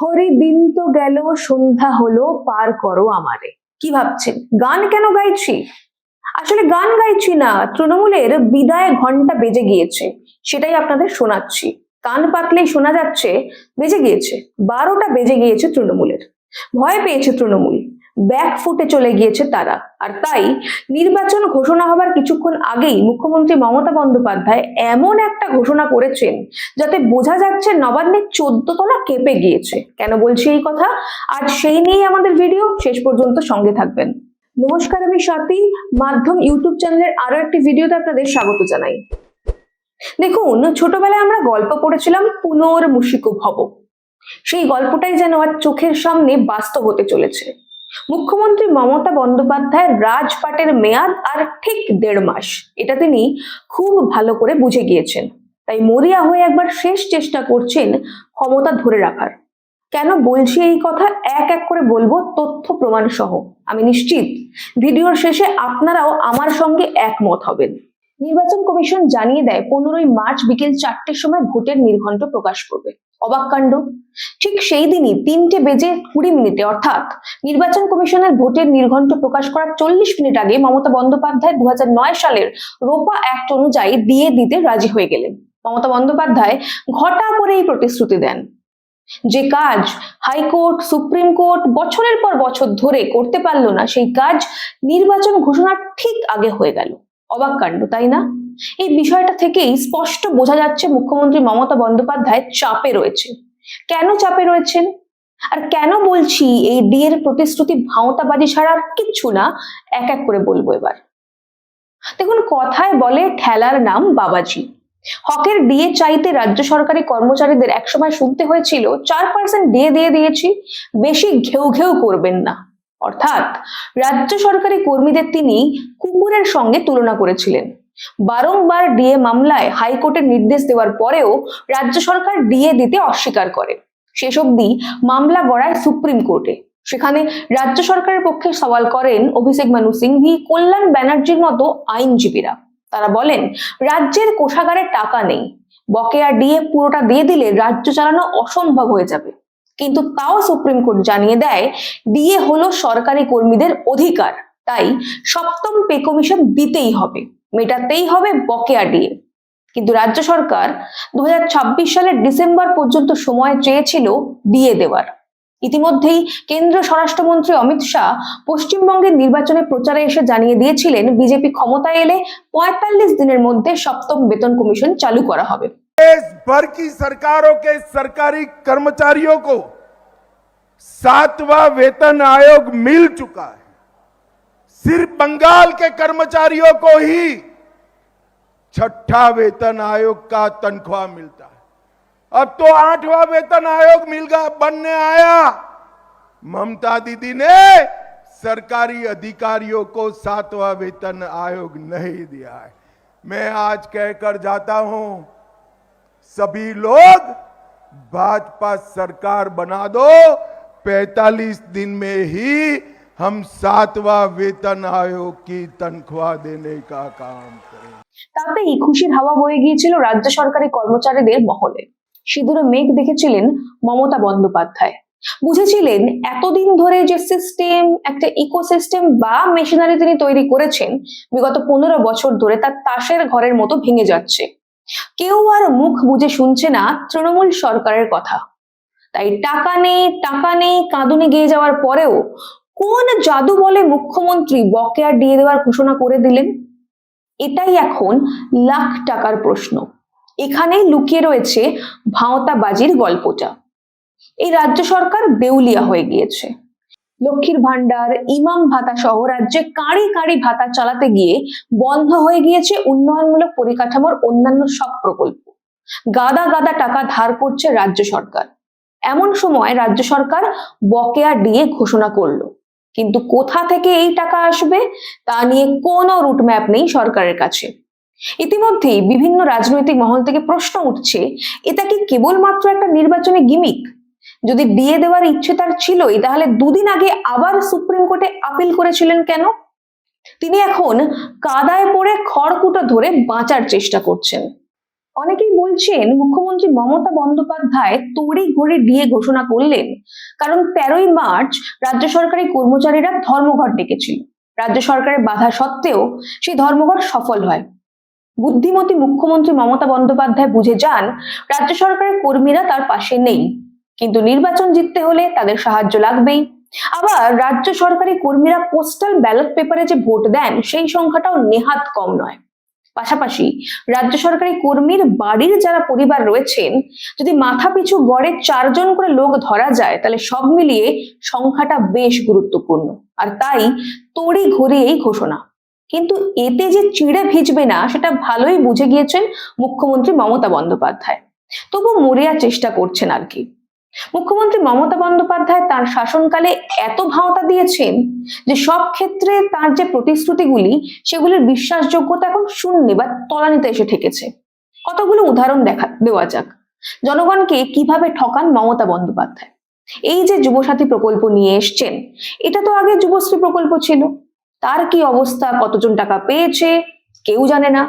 হরি দিন তো গেল, সন্ধ্যা হলো, পার করো আমারে। কি ভাবছেন গান কেন গাইছি? আসলে গান গাইছি না, তৃণমূলের বিদায় ঘন্টা বেজে গিয়েছে, সেটাই আপনাদের শোনাচ্ছি। কান পাতলেই শোনা যাচ্ছে বেজে গিয়েছে, 12টা বেজে গিয়েছে তৃণমূলের। ভয় পেয়েছে তৃণমূল, ব্যাক ফুটে চলে গিয়েছে তারা। আর তাই নির্বাচন ঘোষণা হবার কিছুক্ষণ আগেই মুখ্যমন্ত্রী মমতা বন্দ্যোপাধ্যায় এমন একটা ঘোষণা করেছেন যাতে বোঝা যাচ্ছে নবান্নের 14 তলা কেঁপে গিয়েছে। কেন বলছি এই কথা? আজ সেই নিয়েই আমাদের ভিডিও, শেষ পর্যন্ত সঙ্গে থাকবেন। নমস্কার, আমি স্বাতী, মাধ্যম ইউটিউব চ্যানেলের আরো একটি ভিডিওতে আপনাদের স্বাগত জানাই। দেখুন, ছোটবেলায় আমরা গল্প পড়েছিলাম পুনর্মূষিকো ভব। সেই গল্পটাই যেন আজ চোখের সামনে বাস্তব হতে চলেছে। মুখ্যমন্ত্রী মমতা বন্দ্যোপাধ্যায়ের রাজপাটের মেয়াদ আর ঠিক 1.5 মাস, এটা তিনি খুব ভালো করে বুঝে গিয়েছেন। তাই মরিয়া হয়ে একবার শেষ চেষ্টা করছেন ক্ষমতা ধরে রাখার। কেন বলছি এই কথা এক এক করে বলবো, তথ্য প্রমাণ সহ। আমি নিশ্চিত ভিডিওর শেষে আপনারাও আমার সঙ্গে একমত হবেন। নির্বাচন কমিশন জানিয়ে দেয় 15ই মার্চ বিকেল 4টের সময় ভোটের নির্ঘণ্ট প্রকাশ করবে। অবাক কাণ্ড! ঠিক সেই দিনই 3টে বেজে 20 মিনিটে, অর্থাৎ নির্বাচন কমিশনের ভোটের নির্ঘণ্ট প্রকাশ করার 40 মিনিট আগে মমতা বন্দ্যোপাধ্যায় 2009 সালের রোপা অ্যাক্ট অনুযায়ী ডিএ দিতে রাজি হয়ে গেলেন। মমতা বন্দ্যোপাধ্যায় ঘটা করে এই প্রতিশ্রুতি দেন। যে কাজ হাইকোর্ট, সুপ্রিম কোর্ট বছরের পর বছর ধরে করতে পারলো না, সেই কাজ নির্বাচন ঘোষণার ঠিক আগে হয়ে গেল। অবাক কাণ্ড, তাই না? এই বিষয়টা থেকেই স্পষ্ট বোঝা যাচ্ছে মুখ্যমন্ত্রী মমতা বন্দ্যোপাধ্যায় চাপে রয়েছে। কেন চাপে রয়েছেন আর কেন বলছি এই ডিএর প্রতিশ্রুতি ভাঁওতাবাজি ছাড়া আর কিচ্ছু না, এক এক করে বলবো এবার। দেখুন, কথায় বলে ঠেলার নাম বাবাজি। হকের ডিএ চাইতে রাজ্য সরকারি কর্মচারীদের একসময় শুনতে হয়েছিল 4% ডিএ দিয়ে দিয়েছি, বেশি ঘেউ ঘেউ করবেন না। অর্থাৎ রাজ্য সরকারি কর্মীদের তিনি কুকুরের সঙ্গে তুলনা করেছিলেন। বারংবার ডিএ মামলায় হাইকোর্টের নির্দেশ দেওয়ার পরেও রাজ্য সরকার ডিএ দিতে অস্বীকার করে। শেষ অবধি মামলা গড়ায় সুপ্রিম কোর্টে। সেখানে রাজ্য সরকারের পক্ষে সওয়াল করেন অভিষেক মানু সিংভি, কল্যাণ ব্যানার্জির মতো আইনজীবীরা। তারা বলেন রাজ্যের কোষাগারে টাকা নেই, বকেয়া ডিএ পুরোটা দিয়ে দিলে রাজ্য চালানো অসম্ভব হয়ে যাবে। কিন্তু তাও সুপ্রিম কোর্ট জানিয়ে দেয় ডিএ হলো সরকারি কর্মীদের অধিকার, তাই সপ্তম পে কমিশন দিতেই হবে, মেটাতেই হবে বকেয়া ডিএ। কিন্তু রাজ্য সরকার 2026 সালের ডিসেম্বর পর্যন্ত সময় চেয়েছিল ডিএ দেওয়ার। ইতিমধ্যেই কেন্দ্রীয় স্বরাষ্ট্রমন্ত্রী অমিত শাহ পশ্চিমবঙ্গের নির্বাচনে প্রচারে এসে জানিয়ে দিয়েছিলেন বিজেপি ক্ষমতায় এলে 45 দিনের মধ্যে সপ্তম বেতন কমিশন চালু করা হবে। देश भर की सरकारों के सरकारी कर्मचारियों को 7वां वेतन आयोग मिल चुका है। सिर्फ बंगाल के कर्मचारियों को ही 6ठा वेतन आयोग का तनख्वाह मिलता है। अब तो 8वां वेतन आयोग बनने आया। ममता दीदी ने सरकारी अधिकारियों को 7वां वेतन आयोग नहीं दिया है। मैं आज कहकर जाता हूं, सभी लोग भाजपा सरकार बना दो, 45 दिन में ही हम 7वां वेतन आयोग की तनख्वाह देने का काम करें। তাতেই খুশির হাওয়া বয়ে গিয়েছিল রাজ্য সরকারি কর্মচারীদের মহলে। সিঁদুরে মেঘ দেখেছিলেন মমতা বন্দ্যোপাধ্যায়। বুঝেছিলেন এতদিন ধরে যে সিস্টেম, একটা ইকোসিস্টেম বা মেশিনারি তিনি তৈরি করেছেন বিগত 15 বছর ধরে, তার তাসের ঘরের মতো ভেঙে যাচ্ছে। কেউ আর মুখ বুজে শুনছে না তৃণমূল সরকারের কথা। তাই টাকা নেই কাঁদুনি গেয়ে যাওয়ার পরেও কোন জাদু বলে মুখ্যমন্ত্রী বকেয়া ডিএ দেওয়ার ঘোষণা করে দিলেন? এটাই এখন লাখ টাকার প্রশ্ন। এখানেই লুকিয়ে রয়েছে ভাঁওতাবাজির গল্পটা। এই রাজ্য সরকার দেউলিয়া হয়ে গিয়েছে। লক্ষ্মীর ভান্ডার, ইমাম ভাতা সহ রাজ্যে কাঁড়ি কাঁড়ি ভাতা চালাতে গিয়ে বন্ধ হয়ে গিয়েছে উন্নয়নমূলক পরিকাঠামোর অন্যান্য সব প্রকল্প। গাদা গাদা টাকা ধার করছে রাজ্য সরকার। এমন সময় রাজ্য সরকার বকেয়া ডিএ ঘোষণা করলো, কিন্তু কোথা থেকে এই টাকা আসবে তা নিয়ে কোনো রুটম্যাপ নেই সরকারের কাছে। ইতিমধ্যেই বিভিন্ন রাজনৈতিক মহল থেকে প্রশ্ন উঠছে, এটা কি কেবলমাত্র একটা নির্বাচনী গিমিক? যদি ডিএ দেওয়ার ইচ্ছে তার ছিলই, তাহলে দুদিন আগে আবার সুপ্রিম কোর্টে আপিল করেছিলেন কেন? তিনি এখন কাদায় পড়ে খড়কুটো ধরে বাঁচার চেষ্টা করছেন। অনেকেই বলছেন মুখ্যমন্ত্রী মমতা বন্দ্যোপাধ্যায় তড়ি ঘড়ি দিয়ে ঘোষণা করলেন, কারণ 13ই মার্চ রাজ্য সরকারি কর্মচারীরা ধর্মঘট ডেকেছিল। রাজ্য সরকারের বাধা সত্ত্বেও সেই ধর্মঘট সফল হয়। বুদ্ধিমতী মুখ্যমন্ত্রী মমতা বন্দ্যোপাধ্যায় বুঝে যান রাজ্য সরকারের কর্মীরা তার পাশে নেই, কিন্তু নির্বাচন জিততে হলে তাদের সাহায্য লাগবেই। আবার রাজ্য সরকারি কর্মীরা পোস্টাল ব্যালট পেপারে যে ভোট দেন সেই সংখ্যাটাও নেহাত কম নয়। পাশাপাশি রাজ্য সরকারি কর্মীর বাড়ির যারা পরিবার রয়েছেন, যদি মাথা পিছু গড়ে 4 জন করে লোক ধরা যায়, তাহলে সব মিলিয়ে সংখ্যাটা বেশ গুরুত্বপূর্ণ। আর তাই তড়ি ঘড়ি এই ঘোষণা। কিন্তু এতে যে চিড়ে ভিজবে না সেটা ভালোই বুঝে গিয়েছেন মুখ্যমন্ত্রী মমতা বন্দ্যোপাধ্যায়। তবু মরিয়া চেষ্টা করছেন আর কি। মুখ্যমন্ত্রী মমতা বন্দ্যোপাধ্যায় তার শাসনকালে এত ভাওতা দিয়েছেন যে সব ক্ষেত্রে তার যে প্রতিশ্রুতিগুলি সেগুলির বিশ্বাসযোগ্যতা এখন শূন্যে বা তলানিতে এসে ঠেকেছে। কতগুলো উদাহরণ দেওয়া যাক। জনগণকে কিভাবে ঠকান মমতা বন্দ্যোপাধ্যায়। এই যে যুবসাথী প্রকল্প নিয়ে এসছেন, এটা তো আগে যুবশ্রী প্রকল্প ছিল। তার কি অবস্থা, কতজন টাকা পেয়েছে কেউ জানে না,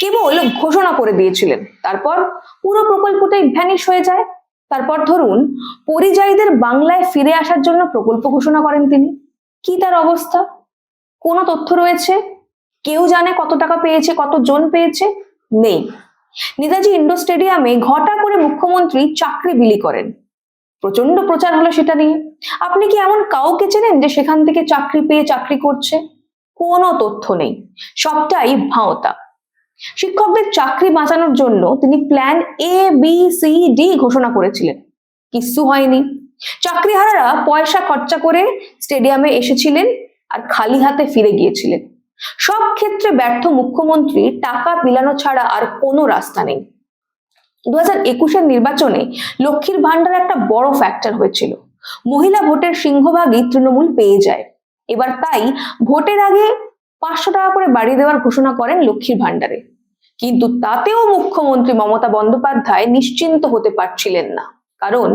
কেবল ঘোষণা করে দিয়েছিলেন, তারপর পুরো প্রকল্পটাই ভ্যানিশ হয়ে যায়। তারপর ধরুন পরিযায়ীদের বাংলায় ফিরে আসার জন্য প্রকল্প ঘোষণা করেন তিনি, কি তার অবস্থা? কোনো তথ্য রয়েছে? কেউ জানে কত টাকা পেয়েছে, কতজন পেয়েছে? নেই। নেতাজি ইন্ডোর স্টেডিয়ামে ঘটা করে মুখ্যমন্ত্রী চাকরি বিলি করেন, প্রচন্ড প্রচার হলো সেটা নিয়ে। আপনি কি এমন কাউকে চেনেন যে সেখান থেকে চাকরি পেয়ে চাকরি করছে? কোনো তথ্য নেই, সবটাই ভাওতা। শিক্ষকদের চাকরি বাঁচানোর জন্য তিনি প্ল্যান ABCD ঘোষণা করেছিলেন, কিচ্ছু হয়নি। চাকরিহারারা পয়সা খরচা করে স্টেডিয়ামে এসেছিলেন আর খালি হাতে ফিরে গিয়েছিলেন। সব ক্ষেত্রে ব্যর্থ মুখ্যমন্ত্রী, টাকা বিলানো ছাড়া আর কোনো রাস্তা নেই। 2021-এর নির্বাচনে লক্ষ্মীর ভান্ডার একটা বড় ফ্যাক্টর হয়েছিল। মহিলা ভোটের সিংহভাগই তৃণমূল পেয়ে যায়। এবার তাই ভোটের আগে 500 টাকা করে বাড়িয়ে দেওয়ার ঘোষণা করেন লক্ষ্মীর ভান্ডারে। কিন্তু তাতেও মুখ্যমন্ত্রী মমতা বন্দ্যোপাধ্যায় নিশ্চিন্ত হতে পারছিলেন না, কারণ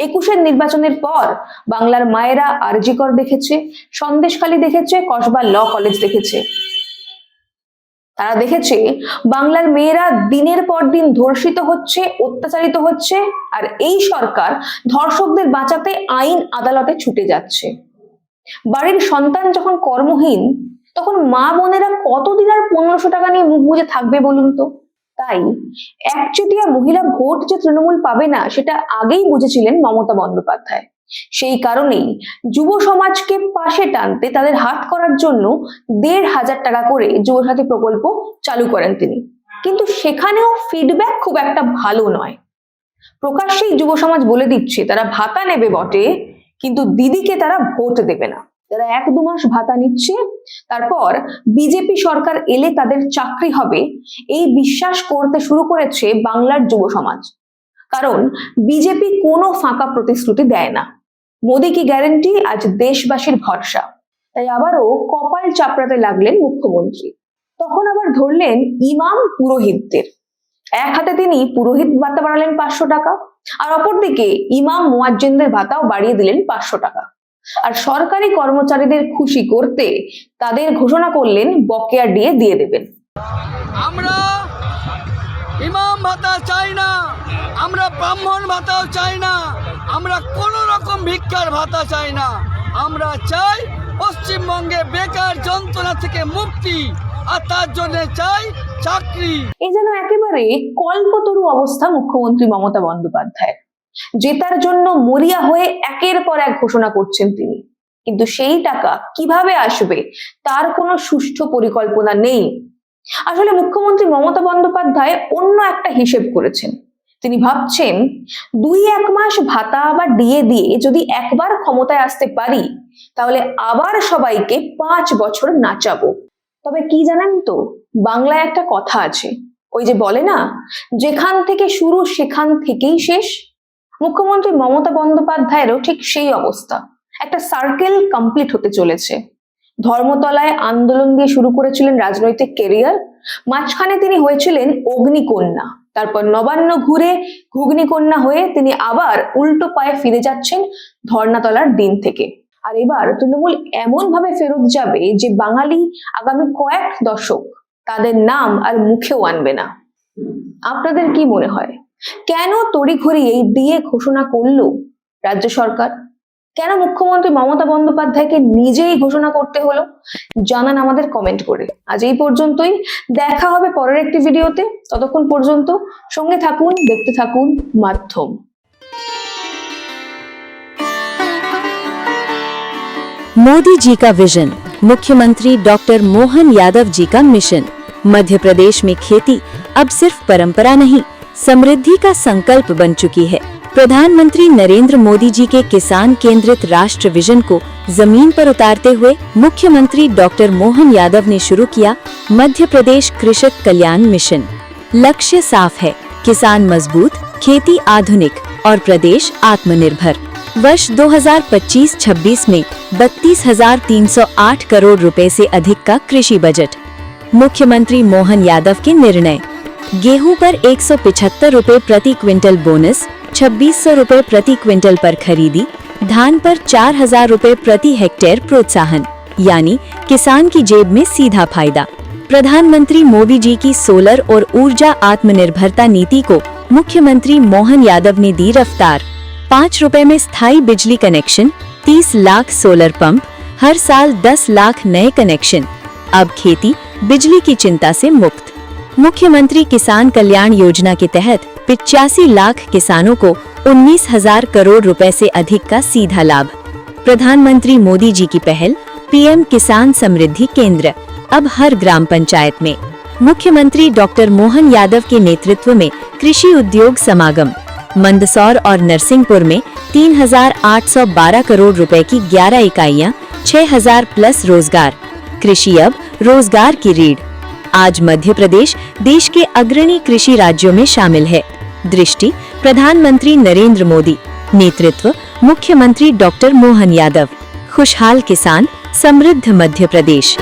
21-এর নির্বাচনের পর বাংলার মায়েরা আরজি কর দেখেছে, সন্দেশখালী দেখেছে, কসবা ল কলেজ দেখেছে। তারা দেখেছে বাংলার মেয়েরা দিনের পর দিন ধর্ষিত হচ্ছে, অত্যাচারিত হচ্ছে, আর এই সরকার ধর্ষকদের বাঁচাতে আইন আদালতে ছুটে যাচ্ছে। বাড়ির সন্তান যখন কর্মহীন, তখন মা বোনেরা কতদিন আর 1500 টাকা নিয়ে মুখ বুজে থাকবে বলুন তো? তাই একচেটিয়া মহিলা ভোট যে তৃণমূল পাবে না সেটা আগেই বুঝেছিলেন মমতা বন্দ্যোপাধ্যায়। সেই কারণেই যুব সমাজকে পাশে টানতে, তাদের হাত করার জন্য 1500 টাকা করে যুবসাথী প্রকল্প চালু করেন তিনি। কিন্তু সেখানেও ফিডব্যাক খুব একটা ভালো নয়। প্রকাশ্যেই যুব সমাজ বলে দিচ্ছে তারা ভাতা নেবে বটে, কিন্তু দিদিকে তারা ভোট দেবে না। যারা 1-2 মাস ভাতা নিচ্ছে, তারপর বিজেপি সরকার এলে তাদের চাকরি হবে, এই বিশ্বাস করতে শুরু করেছে বাংলার যুব সমাজ। কারণ বিজেপি কোনো ফাঁকা প্রতিশ্রুতি দেয় না। মোদি কি গ্যারেন্টি, আজ দেশবাসীর ভরসা। তাই আবারও কপাল চাপড়াতে লাগলেন মুখ্যমন্ত্রী। তখন আবার ধরলেন ইমাম পুরোহিতদের। এক হাতে তিনি পুরোহিত ভাতা বাড়ালেন 500 টাকা, আর অপরদিকে ইমাম মুয়াজ্জিনদের ভাতাও বাড়িয়ে দিলেন 500 টাকা। আর সরকারি কর্মচারীদের খুশি করতে তাদের ঘোষণা করলেন বকেয়া দিয়ে দেবেন। আমরা ইমাম ভাতা চাই না, আমরা ব্রাহ্মণ ভাতাও চাই না, আমরা কোন রকম ভিক্ষার ভাতা চাই না। আমরা চাই পশ্চিমবঙ্গে বেকার যন্ত্রণা থেকে মুক্তি, আর তার জন্য চাই চাকরি। এই যেন একেবারে কল্পতরু অবস্থা মুখ্যমন্ত্রী মমতা বন্দ্যোপাধ্যায়। জেতার জন্য মরিয়া হয়ে একের পর এক ঘোষণা করছেন তিনি, কিন্তু সেই টাকা কিভাবে আসবে তার কোনো সুষ্ঠু পরিকল্পনা নেই। আসলে মুখ্যমন্ত্রী মমতা বন্দ্যোপাধ্যায় অন্য একটা হিসেব করেছেন। তিনি ভাবছেন 2-1 মাস ভাতা আবার দিয়ে যদি একবার ক্ষমতায় আসতে পারি, তাহলে আবার সবাইকে 5 বছর নাচাবো। তবে কি জানেন তো, বাংলায় একটা কথা আছে, ওই যে বলে না, যেখান থেকে শুরু সেখান থেকেই শেষ। মুখ্যমন্ত্রী মমতা বন্দ্যোপাধ্যায়েরও ঠিক সেই অবস্থা। একটা সার্কেল কমপ্লিট হতে চলেছে। ধর্মতলায় আন্দোলন দিয়ে শুরু করেছিলেন রাজনৈতিক কেরিয়ার, মাঝখানে তিনি হয়েছিলেন অগ্নিকন্যা, তারপর নবান্ন ঘুরে ঘুগনিকন্যা হয়ে তিনি আবার উল্টো পায়ে ফিরে যাচ্ছেন ধর্নাতলার দিন থেকে। আর এবার তৃণমূল এমন ভাবে ফেরত যাবে যে বাঙালি আগামী কয়েক দশক তাদের নাম আর মুখেও আনবে না। আপনাদের কি মনে হয় কেন তড়িঘড়ি এই ডিএ ঘোষণা করলো রাজ্য সরকার? কেন মুখ্যমন্ত্রী মমতা বন্দ্যোপাধ্যায়কে নিজেই ঘোষণা করতে হলো? জানান আমাদের কমেন্ট করে। আজ এই পর্যন্তই, দেখা হবে পরের একটি ভিডিওতে। ততক্ষণ পর্যন্ত সঙ্গে থাকুন, দেখতে থাকুন মাধ্যম। मोदी जी का विजन, मुख्यमंत्री डॉक्टर मोहन यादव जी का मिशन। मध्य प्रदेश में खेती अब सिर्फ परंपरा नहीं, समृद्धि का संकल्प बन चुकी है। प्रधानमंत्री नरेंद्र मोदी जी के किसान केंद्रित राष्ट्र विजन को जमीन पर उतारते हुए मुख्यमंत्री डॉक्टर मोहन यादव ने शुरू किया मध्य प्रदेश कृषक कल्याण मिशन। लक्ष्य साफ है, किसान मजबूत, खेती आधुनिक और प्रदेश आत्मनिर्भर। वर्ष 2025-26 में 32,308 करोड़ रुपए से अधिक का कृषि बजट। मुख्यमंत्री मोहन यादव के निर्णय, गेहूं पर 175 रुपए प्रति क्विंटल बोनस, 2600 रुपए प्रति क्विंटल पर खरीदी, धान पर 4,000 रुपए प्रति हेक्टेयर प्रोत्साहन, यानी किसान की जेब में सीधा फायदा। प्रधानमंत्री मोदी जी की सोलर और ऊर्जा आत्मनिर्भरता नीति को मुख्यमंत्री मोहन यादव ने दी रफ्तार। 5 रुपए में स्थायी बिजली कनेक्शन, 30 लाख सोलर पंप, हर साल 10 लाख नए कनेक्शन। अब खेती बिजली की चिंता से मुक्त। मुख्यमंत्री किसान कल्याण योजना के तहत 85 लाख किसानों को 19,000 करोड़ रुपए से अधिक का सीधा लाभ। प्रधानमंत्री मोदी जी की पहल, पीएम किसान समृद्धि केंद्र अब हर ग्राम पंचायत में। मुख्यमंत्री डॉक्टर मोहन यादव के नेतृत्व में कृषि उद्योग समागम। मंदसौर और नरसिंहपुर में 3,812 करोड़ रुपए की 11 इकाइयां, 6,000 प्लस रोजगार। कृषि अब रोजगार की रीढ़। आज मध्य प्रदेश देश के अग्रणी कृषि राज्यों में शामिल है। दृष्टि प्रधानमंत्री नरेंद्र मोदी, नेतृत्व मुख्यमंत्री डॉक्टर मोहन यादव। खुशहाल किसान, समृद्ध मध्य प्रदेश।